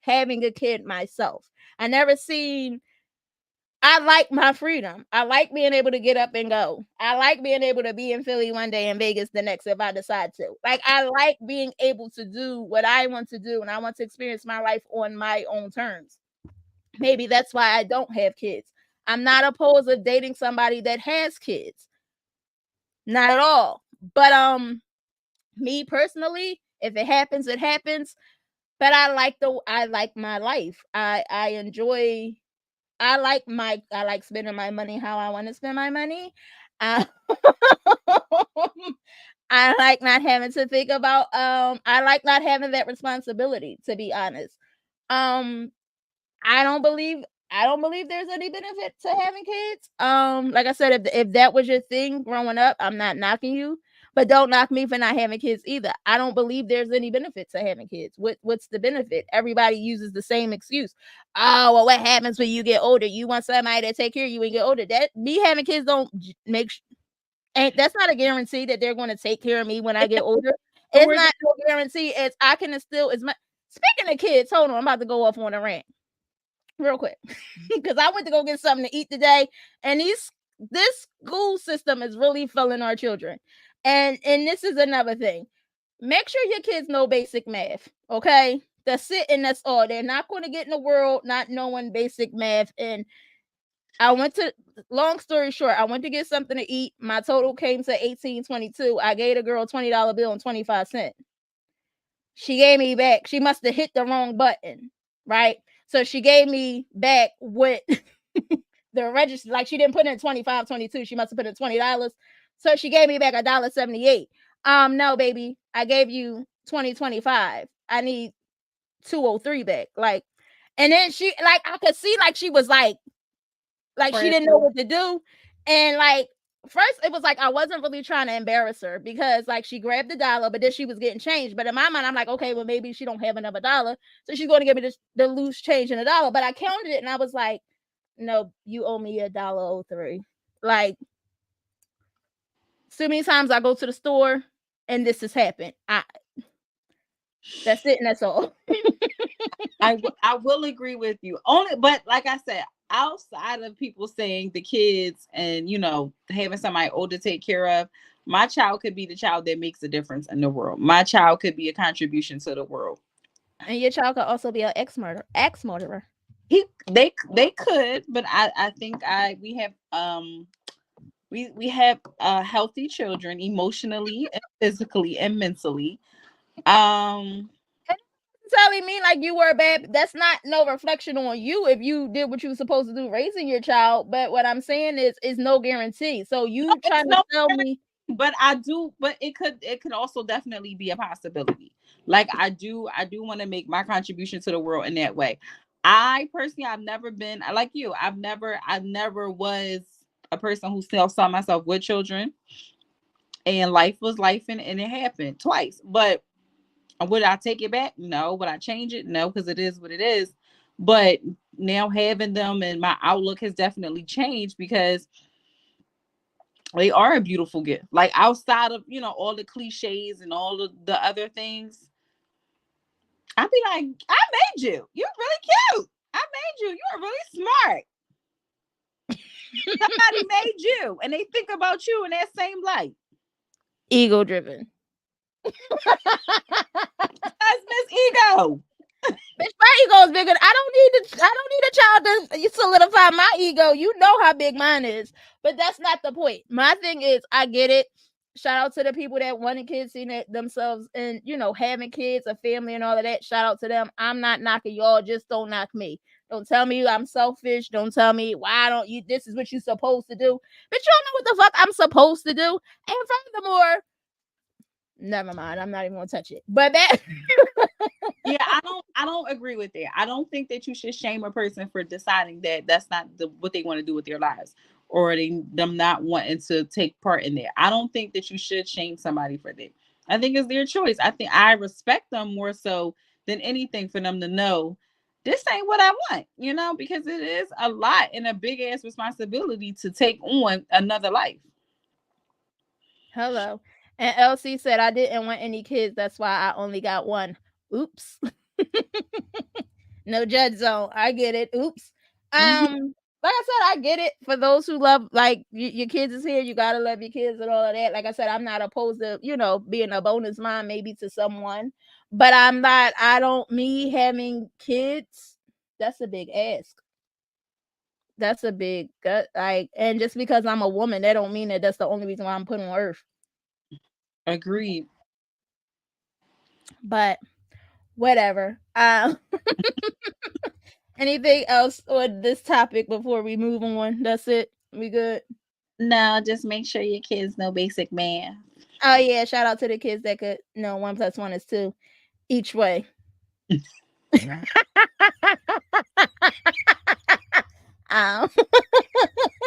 having a kid myself. I never seen. I like my freedom. I like being able to get up and go. I like being able to be in Philly one day and Vegas the next if I decide to. Like, I like being able to do what I want to do, and I want to experience my life on my own terms. Maybe that's why I don't have kids. I'm not opposed to dating somebody that has kids. Not at all. But me personally, if it happens, it happens. But I like my life. I enjoy. I like spending my money how I want to spend my money. I, I like not having to think about I like not having that responsibility, to be honest. Um I don't believe there's any benefit to having kids. Like I said, if that was your thing growing up, I'm not knocking you, but don't knock me for not having kids either. I don't believe there's any benefit to having kids. What's the benefit? Everybody uses the same excuse. Oh, well, what happens when you get older? You want somebody to take care of you when you get older. That me having kids don't make and that's not a guarantee that they're going to take care of me when I get older. It's not no guarantee. It's I can instill as much. Speaking of kids, hold on, I'm about to go off on a rant real quick because I went to go get something to eat today, and this school system is really failing our children. And this is another thing. Make sure your kids know basic math, okay? That's it, and that's all. They're not going to get in the world not knowing basic math. And I went to, long story short, I went to get something to eat. My total came to $18.22. I gave the girl a $20 bill and 25 cents. She gave me back. She must have hit the wrong button, right? So she gave me back what the register, like she didn't put in 25, 22. She must have put in $20. So she gave me back $1.78. No, baby, I gave you 20.25. I need 203 back. Like, and then she, like, I could see like she was like she didn't know what to do. And like first it was like I wasn't really trying to embarrass her because like she grabbed the dollar, but then she was getting changed. But in my mind, I'm like, okay, well, maybe she don't have another dollar, so she's going to give me the loose change in a dollar. But I counted it and I was like, no, you owe me $1.03. Like, so many times I go to the store and this has happened. That's it, and that's all. I will agree with you. Only, but like I said, outside of people saying the kids and having somebody older to take care of, my child could be the child that makes a difference in the world. My child could be a contribution to the world. And your child could also be an ex-murderer. They could, but I think we have healthy children emotionally and physically and mentally. Telling me like you were bad, that's not no reflection on you if you did what you were supposed to do raising your child. But what I'm saying is no guarantee. So you trying to tell me, but it could also definitely be a possibility. Like I do want to make my contribution to the world in that way. I personally, I've never been like you. I never was a person who saw myself with children, and life was life, and it happened twice. But would I take it back? No. Would I change it? No, because it is what it is. But now having them, and my outlook has definitely changed because they are a beautiful gift. Like outside of all the cliches and all of the other things, I'd be like, I made you. You're really cute. I made you. You're really smart. Somebody made you, and they think about you in that same light. Ego driven. That's Miss Ego. Bitch, my ego is bigger. I don't need a child to solidify my ego. You know how big mine is. But that's not the point. My thing is, I get it. Shout out to the people that wanted kids, seeing it themselves, and having kids, a family, and all of that. Shout out to them. I'm not knocking y'all. Just don't knock me. Don't tell me I'm selfish. Don't tell me why don't you. This is what you're supposed to do. But you don't know what the fuck I'm supposed to do. And furthermore, never mind. I'm not even gonna touch it. But that. Yeah, I don't agree with that. I don't think that you should shame a person for deciding that that's not what they want to do with their lives, or them not wanting to take part in that. I don't think that you should shame somebody for that. I think it's their choice. I think I respect them more so than anything for them to know this ain't what I want, because it is a lot and a big ass responsibility to take on another life. Hello. And LC said, I didn't want any kids. That's why I only got one. Oops. No judge zone. I get it. Oops. Mhm. Like I said, I get it. For those who love, like your kids is here, you gotta love your kids and all of that. Like I said, I'm not opposed to being a bonus mom maybe to someone, but I'm not. I don't. Me having kids, that's a big ask. That's a big like, and just because I'm a woman, that don't mean that that's the only reason why I'm put on earth. Agreed. But whatever. Anything else on this topic before we move on? That's it. We good. No, just make sure your kids know basic math. Oh yeah, shout out to the kids that could know 1 + 1 is 2 each way. um,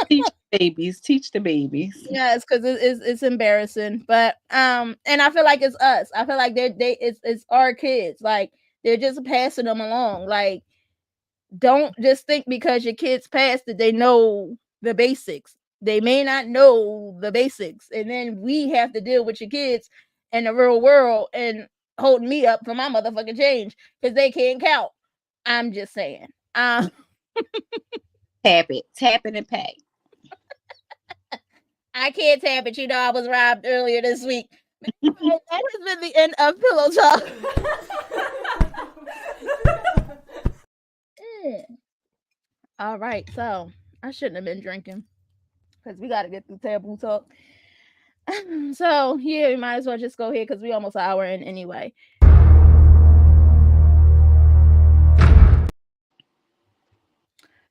Teach the babies. Teach the babies. yes, because it's embarrassing, but and I feel like it's us. I feel like it's our kids. Like they're just passing them along. Like don't just think because your kids passed that they know the basics. They may not know the basics, and then we have to deal with your kids in the real world and holding me up for my motherfucking change because they can't count. I'm just saying. Tap it, and pay. I can't tap it. I was robbed earlier this week. That has been the end of Pillow Talk. All right, so I shouldn't have been drinking because we got to get through Taboo Talk. So yeah, we might as well just go here because we almost an hour in anyway.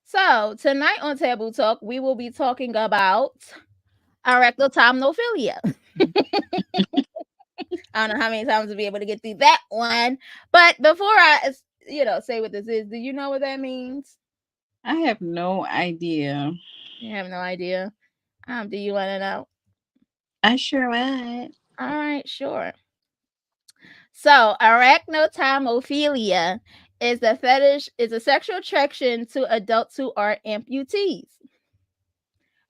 So tonight on Taboo Talk, we will be talking about Acrotomophilia. I don't know how many times we'll be able to get through that one. But before I, say what this is, do you know what that means? I have no idea. You have no idea. Do you want to know? I sure would. All right, sure. So arachnotomophilia is a sexual attraction to adults who are amputees.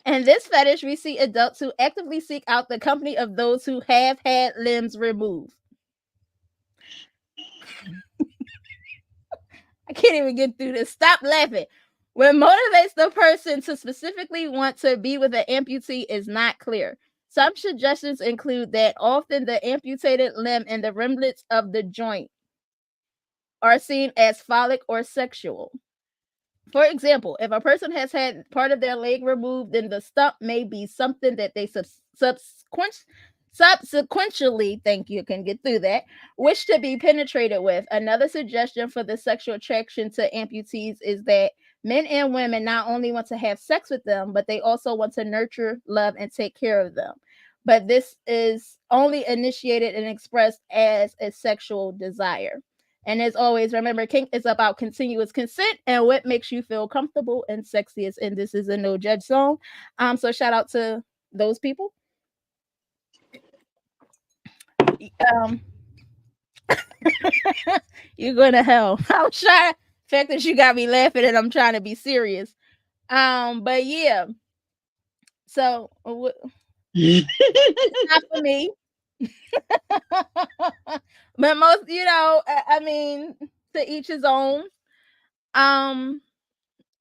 In this fetish, we see adults who actively seek out the company of those who have had limbs removed. I can't even get through this. Stop laughing. What motivates the person to specifically want to be with an amputee is not clear. Some suggestions include that often the amputated limb and the remnants of the joint are seen as phallic or sexual. For example, if a person has had part of their leg removed, then the stump may be something that they subsequently, thank you, can get through that, wish to be penetrated with. Another suggestion for the sexual attraction to amputees is that men and women not only want to have sex with them, but they also want to nurture, love, and take care of them. But this is only initiated and expressed as a sexual desire. And as always, remember, kink is about continuous consent and what makes you feel comfortable and sexiest. And this is a no judge zone. So shout out to those people. You're going to hell. I'm trying. The fact that you got me laughing and I'm trying to be serious. But yeah. So it's not for me. But most, I mean, to each his own. It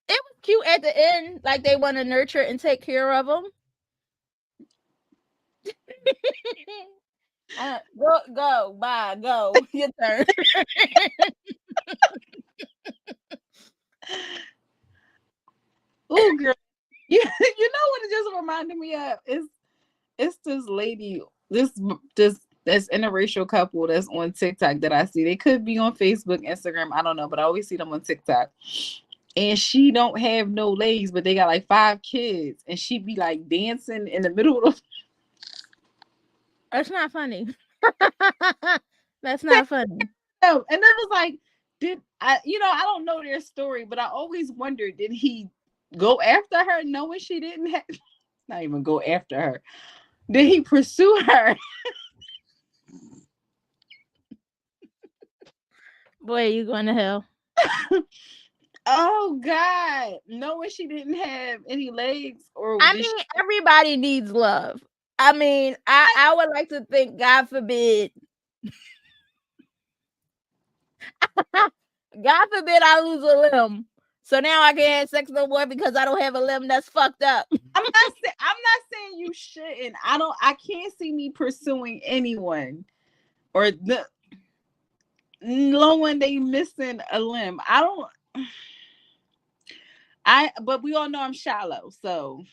was cute at the end, like they want to nurture and take care of them. Go, bye, go. Your turn. Oh, girl, you know what it just reminded me of? It's this lady, this interracial couple that's on TikTok that I see. They could be on Facebook, Instagram, I don't know, but I always see them on TikTok. And she don't have no legs, but they got like 5 kids, and she be like dancing in the middle of. That's not funny. That's not funny. No, and that was like, did I? I don't know their story, but I always wondered, did he go after her knowing she didn't have? Not even go after her. Did he pursue her? Boy, you going to hell. Oh God! Knowing she didn't have any legs, or I mean, everybody needs love. I mean, I would like to think, God forbid, God forbid I lose a limb. So now I can't have sex no more because I don't have a limb. That's fucked up. I'm not saying you shouldn't. I can't see me pursuing anyone or knowing they missing a limb. But we all know I'm shallow, so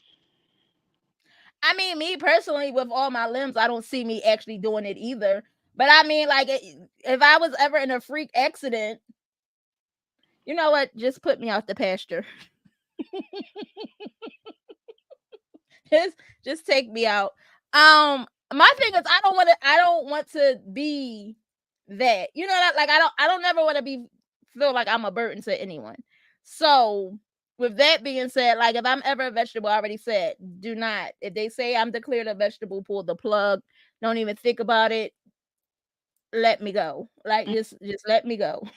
I mean, me personally, with all my limbs, I don't see me actually doing it either. But I mean, like, if I was ever in a freak accident, you know what? Just put me out the pasture. just take me out. My thing is, I don't want to be that. You know that, like, I don't never want to feel like I'm a burden to anyone. So with that being said, like, if I'm ever a vegetable, I already said, do not. If they say I'm declared a vegetable, pull the plug. Don't even think about it. Let me go. Like, just let me go.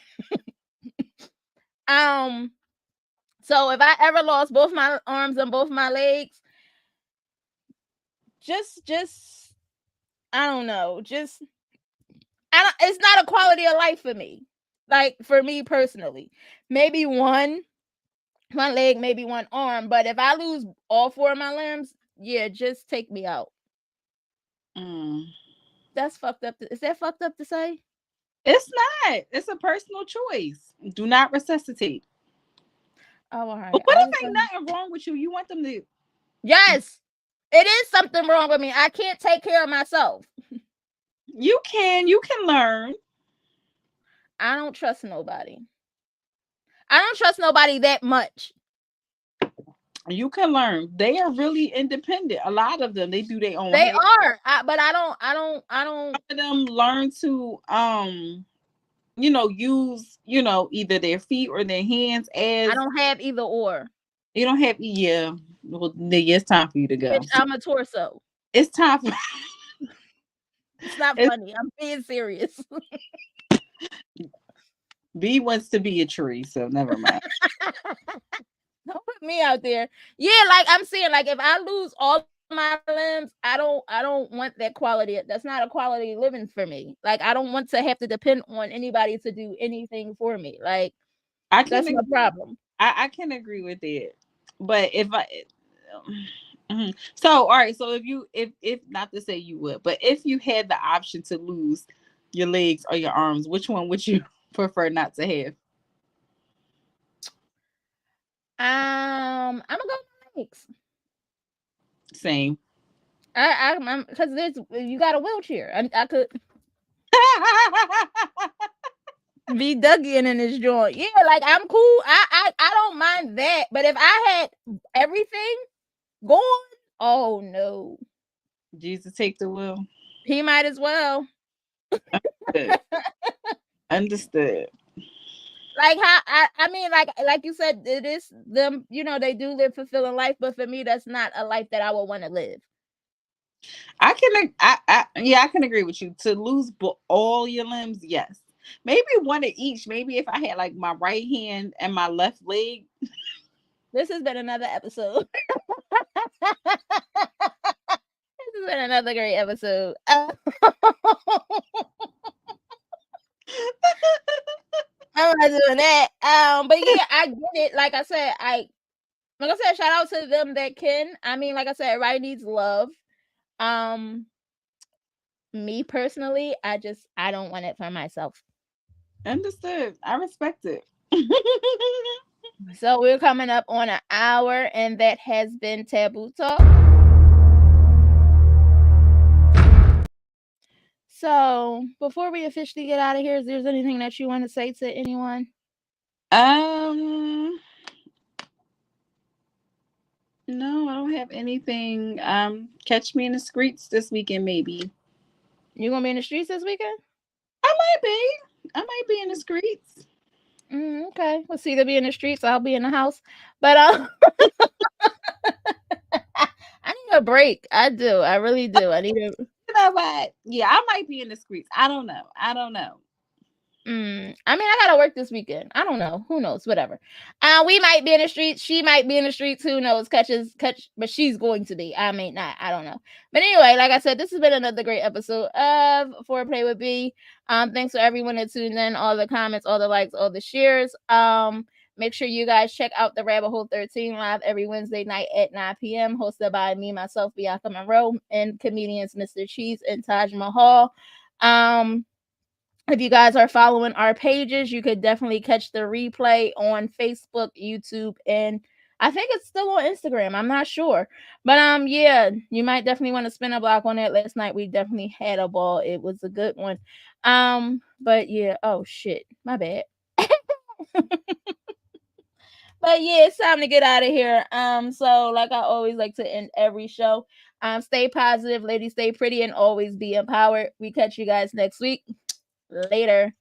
So if I ever lost both my arms and both my legs, just I don't know. It's not a quality of life for me. Like, for me personally, maybe one leg, maybe one arm. But if I lose all four of my limbs, yeah, just take me out. That's fucked up. Is that fucked up to say? It's not. It's a personal choice. Do not resuscitate. Oh, all right. But what if ain't nothing wrong with you? You want them to? Yes, it is something wrong with me. I can't take care of myself. You can learn. I don't trust nobody. I don't trust nobody that much. You can learn. They are really independent. A lot of them, they do their own. They are, but I don't. Let them learn to use either their feet or their hands as. I don't have either or. You don't have Well, it's time for you to go. Bitch, I'm a torso. It's time for. It's not funny. I'm being serious. B wants to be a tree, so never mind. Don't put me out there. Yeah, like I'm saying, like, if I lose all my limbs, I don't want that quality. That's not a quality living for me. Like, I don't want to have to depend on anybody to do anything for me. Like, that's my problem. I can agree with it. But if so, all right, so if not to say you would, but if you had the option to lose your legs or your arms, which one would you prefer not to have? I'm gonna go with legs. Same. I'm because you got a wheelchair. I could be Dougie in this joint. Yeah, like, I'm cool. I don't mind that. But if I had everything going, oh no. Jesus take the wheel. He might as well. Understood. Like, how I mean, like you said, it is them, they do live fulfilling life, but for me, that's not a life that I would want to live. I can agree with you. To lose all your limbs, yes. Maybe one of each. Maybe if I had like my right hand and my left leg. This has been another episode. This has been another great episode. I'm not doing that. But yeah, I get it. Like I said, shout out to them that can. I mean, like I said, everybody needs love. Me personally, I don't want it for myself. Understood. I respect it. So we're coming up on an hour, and that has been Taboo Talk. So before we officially get out of here, is there anything that you want to say to anyone? No, I don't have anything. Catch me in the streets this weekend, maybe. You gonna be in the streets this weekend? I might be in the streets. Okay, we'll see. They'll be in the streets. I'll be in the house. But I need a break. I do. I really do. I need a. You know what? Yeah, I might be in the streets. I don't know. I mean, I gotta work this weekend. I don't know. Who knows? Whatever. We might be in the streets. She might be in the streets. Who knows? But she's going to be. I may not. I don't know. But anyway, like I said, this has been another great episode of Foreplay with B. Thanks for everyone that tuned in, all the comments, all the likes, all the shares. Make sure you guys check out the Rabbit Hole 13 live every Wednesday night at 9 p.m. hosted by me, myself, Bianca Monroe, and comedians Mr. Cheese and Taj Mahal. If you guys are following our pages, you could definitely catch the replay on Facebook, YouTube, and I think it's still on Instagram. I'm not sure. But yeah, you might definitely want to spin a block on it. Last night we definitely had a ball. It was a good one. But yeah, oh shit. My bad. But yeah, it's time to get out of here. So like I always like to end every show. Stay positive, ladies, stay pretty, and always be empowered. We catch you guys next week. Later.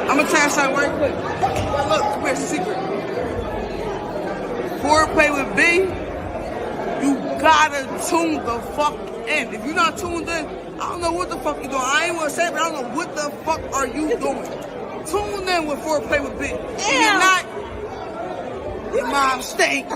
I'm gonna tell you something right quick. Look, here's the secret. Foreplay with B, you gotta tune the fuck in. If you're not tuned in, I don't know what the fuck you're doing. I ain't gonna say it, but I don't know what the fuck are you doing. Tune in with Foreplay with B. If you're not, your mom stink.